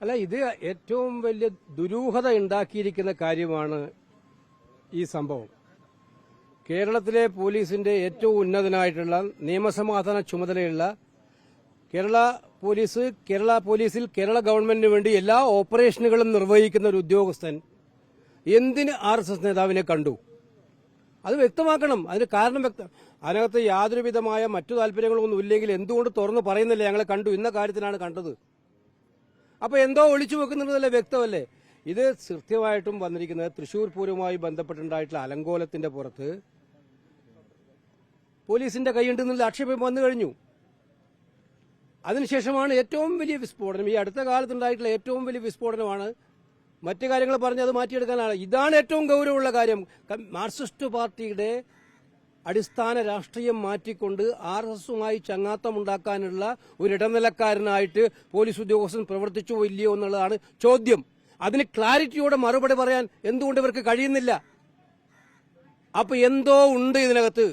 അല്ല, ഇത് ഏറ്റവും വലിയ ദുരൂഹത ഉണ്ടാക്കിയിരിക്കുന്ന കാര്യമാണ് ഈ സംഭവം. കേരളത്തിലെ പോലീസിന്റെ ഏറ്റവും ഉന്നതനായിട്ടുള്ള നിയമസമാധാന ചുമതലയുള്ള കേരള പോലീസിൽ കേരള ഗവൺമെന്റിന് വേണ്ടി എല്ലാ ഓപ്പറേഷനുകളും നിർവഹിക്കുന്ന ഒരു ഉദ്യോഗസ്ഥൻ എന്തിന് RSS നേതാവിനെ കണ്ടു? അത് വ്യക്തമാക്കണം. അതിന് കാരണം അതിനകത്ത് യാതൊരുവിധമായ മറ്റു താല്പര്യങ്ങളൊന്നും ഇല്ലെങ്കിൽ എന്തുകൊണ്ട് തുറന്നു പറയുന്നില്ല ഞങ്ങളെ കണ്ടു, ഇന്ന കാര്യത്തിനാണ് കണ്ടത്? അപ്പൊ എന്തോ ഒളിച്ചു വെക്കുന്നുള്ളതല്ലേ, വ്യക്തമല്ലേ? ഇത് കൃത്യമായിട്ടും വന്നിരിക്കുന്നത് തൃശൂർ പൂരവുമായി ബന്ധപ്പെട്ടുണ്ടായിട്ടുള്ള അലങ്കോലത്തിന്റെ പുറത്ത് പോലീസിന്റെ കൈയുണ്ടെന്നുള്ള ആക്ഷേപം വന്നു കഴിഞ്ഞു. അതിനുശേഷമാണ് ഏറ്റവും വലിയ വിസ്ഫോടനം, ഈ അടുത്ത കാലത്തുണ്ടായിട്ടുള്ള ഏറ്റവും വലിയ വിസ്ഫോടനമാണ്. മറ്റു കാര്യങ്ങൾ പറഞ്ഞ് അത് മാറ്റിയെടുക്കാനാണ്. ഇതാണ് ഏറ്റവും ഗൌരവമുള്ള കാര്യം. മാർക്സിസ്റ്റ് പാർട്ടിയുടെ അടിസ്ഥാന രാഷ്ട്രീയം മാറ്റിക്കൊണ്ട് RSSുമായി ചങ്ങാത്തമുണ്ടാക്കാനുള്ള ഒരു ഇടനിലക്കാരനായിട്ട് പോലീസ് ഉദ്യോഗസ്ഥൻ പ്രവർത്തിച്ചോ ഇല്ലയോ എന്നുള്ളതാണ് ചോദ്യം. അതിന് ക്ലാരിറ്റിയോടെ മറുപടി പറയാൻ എന്തുകൊണ്ട് ഇവർക്ക് കഴിയുന്നില്ല? അപ്പൊ എന്തോ ഉണ്ട് ഇതിനകത്ത്,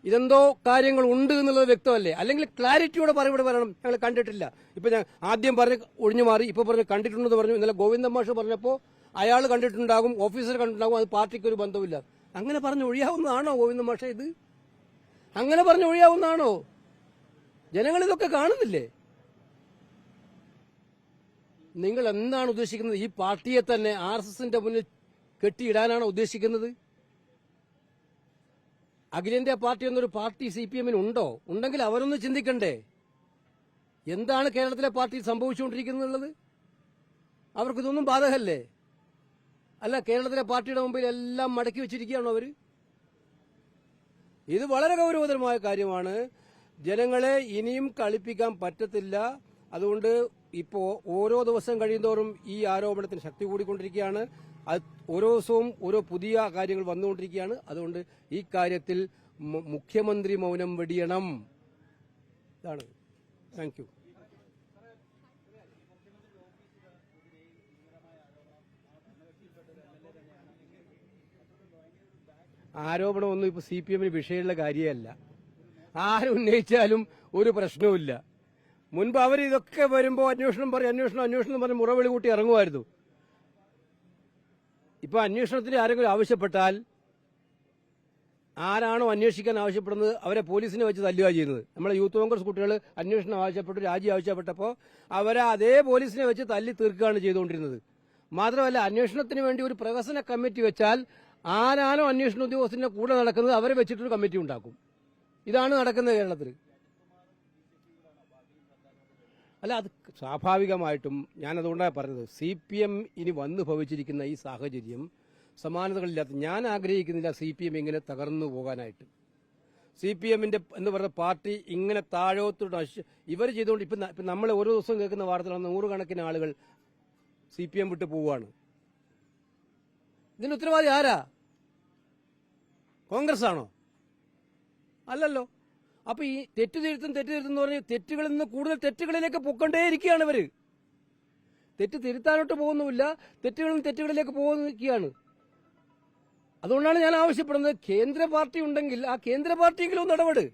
ഇതെന്തോ കാര്യങ്ങൾ ഉണ്ട് എന്നുള്ളത് വ്യക്തമല്ലേ? അല്ലെങ്കിൽ ക്ലാരിറ്റിയോടെ മറുപടി പറയണം, ഞങ്ങൾ കണ്ടിട്ടില്ല. ഇപ്പൊ ഞാൻ ആദ്യം പറഞ്ഞ് ഒഴിഞ്ഞു മാറി, ഇപ്പൊ പറഞ്ഞ് കണ്ടിട്ടുണ്ടെന്ന് പറഞ്ഞു. ഇന്നലെ ഗോവിന്ദൻ മാഷ് പറഞ്ഞപ്പോൾ അയാൾ കണ്ടിട്ടുണ്ടാകും, ഓഫീസർ കണ്ടിട്ടുണ്ടാകും, അത് പാർട്ടിക്ക് ഒരു ബന്ധമില്ല. അങ്ങനെ പറഞ്ഞ് ഒഴിയാവുന്നതാണോ ഗോവിന്ദൻ മാഷ? ഇത് അങ്ങനെ പറഞ്ഞ് ഒഴിയാവുന്നതാണോ? ജനങ്ങൾ ഇതൊക്കെ കാണുന്നില്ലേ? നിങ്ങൾ എന്താണ് ഉദ്ദേശിക്കുന്നത്? ഈ പാർട്ടിയെ തന്നെ RSSന്റെ മുന്നിൽ കെട്ടിയിടാനാണോ ഉദ്ദേശിക്കുന്നത്? അഖിലേന്ത്യാ പാർട്ടി എന്നൊരു പാർട്ടി CPMന് ഉണ്ടോ? ഉണ്ടെങ്കിൽ അവരൊന്ന് ചിന്തിക്കണ്ടേ? എന്താണ് കേരളത്തിലെ പാർട്ടി സംഭവിച്ചുകൊണ്ടിരിക്കുന്നത്? അവർക്കിതൊന്നും ബാധകല്ലേ? അല്ല, കേരളത്തിലെ പാർട്ടിയുടെ മുമ്പിൽ എല്ലാം മടക്കി വെച്ചിരിക്കുകയാണോ അവര്? ഇത് വളരെ ഗൌരവതരമായ കാര്യമാണ്. ജനങ്ങളെ ഇനിയും കളിപ്പിക്കാൻ പറ്റത്തില്ല. അതുകൊണ്ട് ഇപ്പോ ഓരോ ദിവസം കഴിയുന്തോറും ഈ ആരോപണത്തിന് ശക്തി കൂടിക്കൊണ്ടിരിക്കുകയാണ്. ഓരോ ദിവസവും ഓരോ പുതിയ കാര്യങ്ങൾ വന്നുകൊണ്ടിരിക്കുകയാണ്. അതുകൊണ്ട് ഈ കാര്യത്തിൽ മുഖ്യമന്ത്രി മൗനം വെടിയണം. ഇതാണ്. Thank you. ആരോപണമൊന്നും ഇപ്പൊ CPMന് വിഷയമുള്ള കാര്യമല്ല. ആരും ഉന്നയിച്ചാലും ഒരു പ്രശ്നവുമില്ല. മുൻപ് അവർ ഇതൊക്കെ വരുമ്പോൾ അന്വേഷണം പറഞ്ഞ് മുറവിളി കൂട്ടി ഇറങ്ങുമായിരുന്നു. ഇപ്പൊ അന്വേഷണത്തിന് ആരെങ്കിലും ആവശ്യപ്പെട്ടാൽ ആരാണോ അന്വേഷിക്കാൻ ആവശ്യപ്പെടുന്നത് അവരെ പോലീസിനെ വെച്ച് തല്ലുക ചെയ്യുന്നത്. നമ്മളെ യൂത്ത് കോൺഗ്രസ് കുട്ടികൾ അന്വേഷണം ആവശ്യപ്പെട്ടു, രാജി ആവശ്യപ്പെട്ടപ്പോൾ അവരെ അതേ പോലീസിനെ വെച്ച് തല്ലി തീർക്കുകയാണ് ചെയ്തുകൊണ്ടിരുന്നത്. മാത്രമല്ല, അന്വേഷണത്തിന് വേണ്ടി ഒരു പ്രഹസന കമ്മിറ്റി വെച്ചാൽ ആരാണോ അന്വേഷണ ഉദ്യോഗസ്ഥന്റെ കൂടെ നടക്കുന്നത് അവരെ വെച്ചിട്ടൊരു കമ്മിറ്റി ഉണ്ടാക്കും. ഇതാണ് നടക്കുന്നത് കേരളത്തിൽ. അല്ല, അത് സ്വാഭാവികമായിട്ടും ഞാനതുകൊണ്ടാണ് പറഞ്ഞത്, CPM ഇനി വന്നു ഭവിച്ചിരിക്കുന്ന ഈ സാഹചര്യം സമാനതകളില്ലാത്ത. ഞാൻ ആഗ്രഹിക്കുന്നില്ല CPM ഇങ്ങനെ തകർന്നു പോകാനായിട്ട്. CPMന്റെ എന്ന് പറയുന്ന പാർട്ടി ഇങ്ങനെ താഴോത്തോട്ട് ഇവർ ചെയ്തുകൊണ്ട് ഇപ്പം നമ്മൾ ഓരോ ദിവസവും കേൾക്കുന്ന വാർത്തകളാണ്, നൂറുകണക്കിന് ആളുകൾ CPM വിട്ട് പോവുകയാണ്. ഇതിന് ഉത്തരവാദി ആരാ? കോൺഗ്രസ് ആണോ? അല്ലല്ലോ. അപ്പൊ ഈ തെറ്റുതിരുത്തും എന്ന് പറഞ്ഞ് തെറ്റുകളിൽ നിന്ന് കൂടുതൽ തെറ്റുകളിലേക്ക് പൊക്കൊണ്ടേയിരിക്കുകയാണ് ഇവര്. തെറ്റ് തിരുത്താനോട്ട് പോകുന്നുമില്ല, തെറ്റുകളിലേക്ക് പോകുന്നിരിക്കുകയാണ്. അതുകൊണ്ടാണ് ഞാൻ ആവശ്യപ്പെടുന്നത്, കേന്ദ്ര പാർട്ടി ഉണ്ടെങ്കിൽ ആ കേന്ദ്ര പാർട്ടിയെങ്കിലും ഒന്ന് ഇടപെട്.